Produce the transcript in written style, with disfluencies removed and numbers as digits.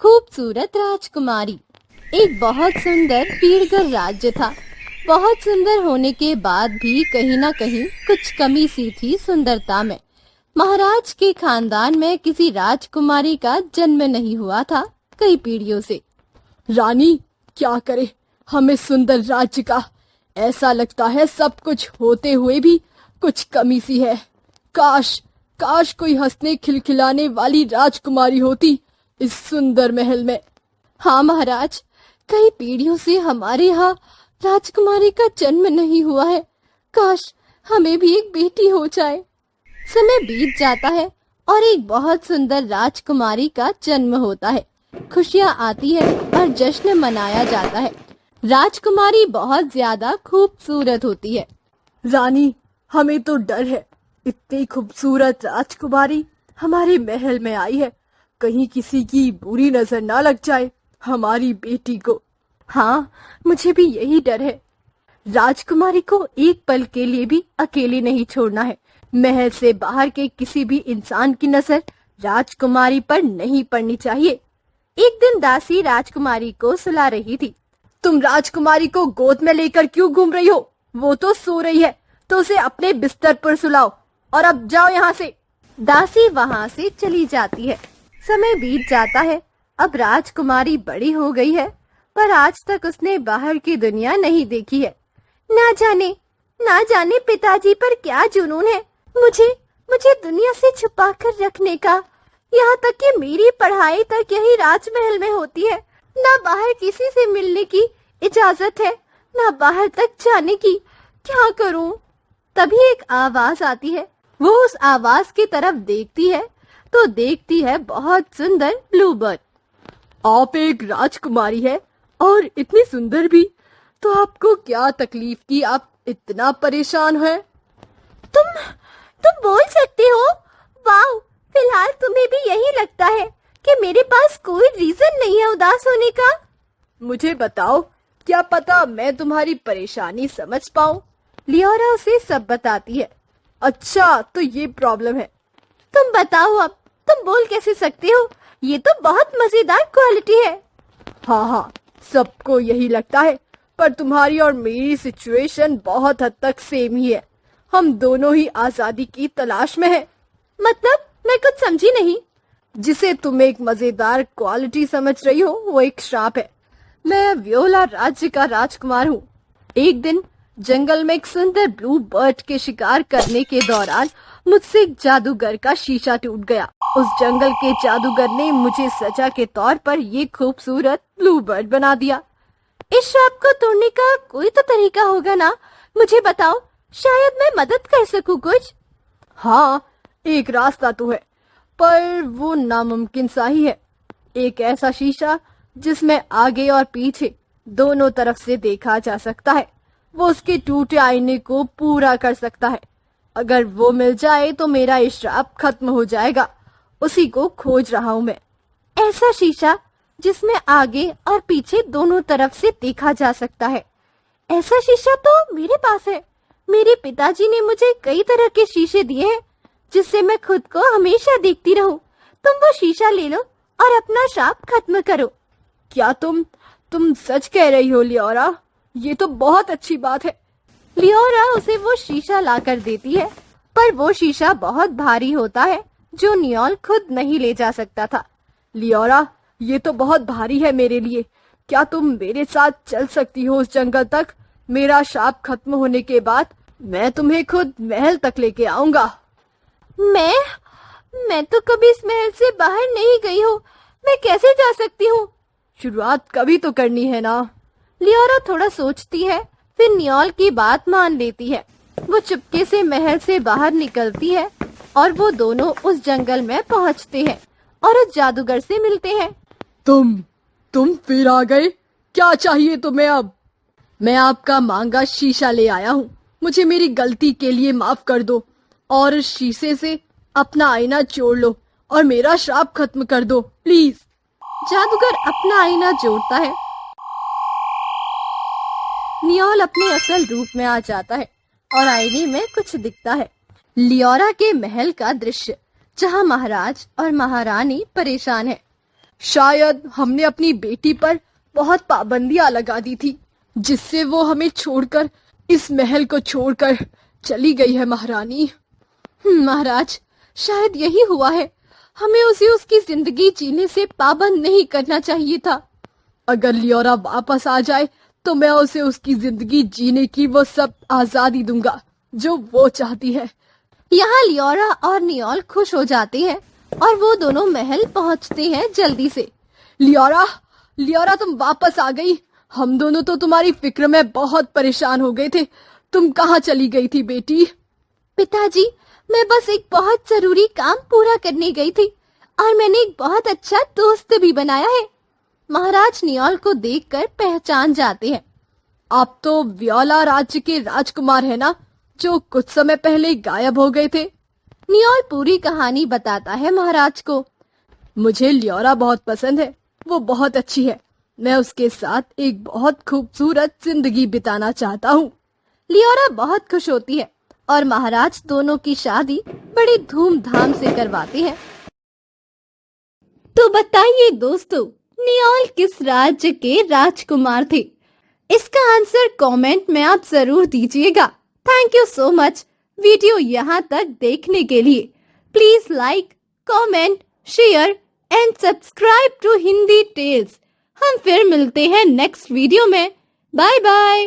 खूबसूरत राजकुमारी। एक बहुत सुंदर पीढ़कर राज्य था। बहुत सुंदर होने के बाद भी कहीं ना कहीं कुछ कमी सी थी सुंदरता में। महाराज के खानदान में किसी राजकुमारी का जन्म नहीं हुआ था कई पीढ़ियों से। रानी, क्या करे हमें सुंदर राज्य का। ऐसा लगता है सब कुछ होते हुए भी कुछ कमी सी है। काश काश कोई हंसने खिलखिलाने वाली राजकुमारी होती इस सुंदर महल में। हाँ महाराज, कई पीढ़ियों से हमारे यहाँ राजकुमारी का जन्म नहीं हुआ है। काश हमें भी एक बेटी हो जाए। समय बीत जाता है और एक बहुत सुंदर राजकुमारी का जन्म होता है। खुशियाँ आती है और जश्न मनाया जाता है। राजकुमारी बहुत ज्यादा खूबसूरत होती है। रानी, हमें तो डर है। इतनी खूबसूरत राजकुमारी हमारे महल में आई है, कहीं किसी की बुरी नजर ना लग जाए हमारी बेटी को। हाँ, मुझे भी यही डर है। राजकुमारी को एक पल के लिए भी अकेले नहीं छोड़ना है। महल से बाहर के किसी भी इंसान की नजर राजकुमारी पर नहीं पड़नी चाहिए। एक दिन दासी राजकुमारी को सुला रही थी। तुम राजकुमारी को गोद में लेकर क्यों घूम रही हो? वो तो सो रही है, तो उसे अपने बिस्तर पर सुलाओ और अब जाओ यहाँ से। दासी वहाँ से चली जाती है। समय बीत जाता है। अब राजकुमारी बड़ी हो गई है, पर आज तक उसने बाहर की दुनिया नहीं देखी है। ना जाने पिताजी पर क्या जुनून है मुझे मुझे दुनिया से छुपा कर रखने का। यहाँ तक कि मेरी पढ़ाई तक यही राजमहल में होती है। ना बाहर किसी से मिलने की इजाजत है, ना बाहर तक जाने की। क्या करूं? तभी एक आवाज आती है। वो उस आवाज की तरफ देखती है तो देखती है बहुत सुंदर ब्लूबर्ड। आप एक राजकुमारी है और इतनी सुंदर भी, तो आपको क्या तकलीफ की आप इतना परेशान है? तुम बोल सकते हो? वाह, फिलहाल तुम्हें भी यही लगता है कि मेरे पास कोई रीजन नहीं है उदास होने का। मुझे बताओ, क्या पता मैं तुम्हारी परेशानी समझ पाऊं। लियोरा उसे सब बताती है। अच्छा, तो ये प्रॉब्लम है। तुम बताओ, अब तुम बोल कैसे सकते हो? ये तो बहुत मजेदार क्वालिटी है। हाँ, सबको यही लगता है, पर तुम्हारी और मेरी सिचुएशन बहुत हद तक सेम ही है। हम दोनों ही आजादी की तलाश में हैं। मतलब, मैं कुछ समझी नहीं। जिसे तुम एक मजेदार क्वालिटी समझ रही हो, वो एक श्राप है। मैं व्योला राज्य का राजकुमार हूँ। एक दिन जंगल में एक सुंदर ब्लू बर्ड के शिकार करने के दौरान मुझसे एक जादूगर का शीशा टूट गया। उस जंगल के जादूगर ने मुझे सजा के तौर पर ये खूबसूरत ब्लू बर्ड बना दिया। इस श्राप को तोड़ने का कोई तो तरीका होगा ना? मुझे बताओ, शायद मैं मदद कर सकूं कुछ। हाँ, एक रास्ता तो है, पर वो नामुमकिन सा ही है। एक ऐसा शीशा जिसमें आगे और पीछे दोनों तरफ से देखा जा सकता है, वो उसके टूटे आईने को पूरा कर सकता है। अगर वो मिल जाए तो मेरा ये श्राप खत्म हो जाएगा। उसी को खोज रहा हूँ मैं। ऐसा शीशा जिसमें आगे और पीछे दोनों तरफ से देखा जा सकता है। ऐसा शीशा तो मेरे पास है। मेरे पिताजी ने मुझे कई तरह के शीशे दिए हैं जिससे मैं खुद को हमेशा देखती रहूं। तुम वो शीशा ले लो और अपना श्राप खत्म करो। क्या तुम सच कह रही हो लियोरा? ये तो बहुत अच्छी बात है। लियोरा उसे वो शीशा लाकर देती है, पर वो शीशा बहुत भारी होता है जो नियोल खुद नहीं ले जा सकता था। लियोरा, ये तो बहुत भारी है मेरे लिए। क्या तुम मेरे साथ चल सकती हो उस जंगल तक? मेरा श्राप खत्म होने के बाद मैं तुम्हें खुद महल तक लेके आऊंगा। मैं तो कभी इस महल से बाहर नहीं गई हूँ। मैं कैसे जा सकती हूँ? शुरुआत कभी तो करनी है ना। लियोरा थोड़ा सोचती है, फिर नियोल की बात मान लेती है। वो चुपके से महल से बाहर निकलती है और वो दोनों उस जंगल में पहुँचते हैं और उस जादूगर से मिलते हैं। तुम फिर आ गए। क्या चाहिए तुम्हें अब? मैं आपका मांगा शीशा ले आया हूँ। मुझे मेरी गलती के लिए माफ कर दो और इस शीशे से अपना आईना जोड़ लो और मेरा श्राप खत्म कर दो, प्लीज। जादूगर अपना आईना जोड़ता है। नियोल अपने असल रूप में आ जाता है और आईने में कुछ दिखता है। लियोरा के महल का दृश्य, जहाँ महाराज और महारानी परेशान है। शायद हमने अपनी बेटी पर बहुत पाबंदियां लगा दी थी, जिससे वो हमें छोड़कर, इस महल को छोड़कर चली गई है महारानी। महाराज, शायद यही हुआ है। हमें उसे उसकी जिंदगी जीने से पाबंद नहीं करना चाहिए था। अगर लियोरा वापस आ जाए तो मैं उसे उसकी जिंदगी जीने की वो सब आजादी दूंगा जो वो चाहती है। यहाँ लियोरा और नियोल खुश हो जाते हैं और वो दोनों महल पहुँचते हैं जल्दी से। लियोरा, लियोरा तुम वापस आ गई। हम दोनों तो तुम्हारी फिक्र में बहुत परेशान हो गए थे। तुम कहाँ चली गई थी बेटी? पिताजी, मैं बस एक बहुत जरूरी काम पूरा करने गई थी और मैंने एक बहुत अच्छा दोस्त भी बनाया है। महाराज नियोल को देखकर पहचान जाते हैं। आप तो व्योला राज्य के राजकुमार है ना, जो कुछ समय पहले गायब हो गए थे? नियोल पूरी कहानी बताता है महाराज को। मुझे लियोरा बहुत पसंद है, वो बहुत अच्छी है। मैं उसके साथ एक बहुत खूबसूरत जिंदगी बिताना चाहता हूँ। लियोरा बहुत खुश होती है और महाराज दोनों की शादी बड़ी धूमधाम से करवाते हैं। तो बताइए दोस्तों, नियोल किस राज्य के राजकुमार थे? इसका आंसर कमेंट में आप जरूर दीजिएगा। Thank you so much video यहाँ तक देखने के लिए। Please like, comment, share and subscribe to Hindi tales. हम फिर मिलते हैं नेक्स्ट वीडियो में। Bye bye.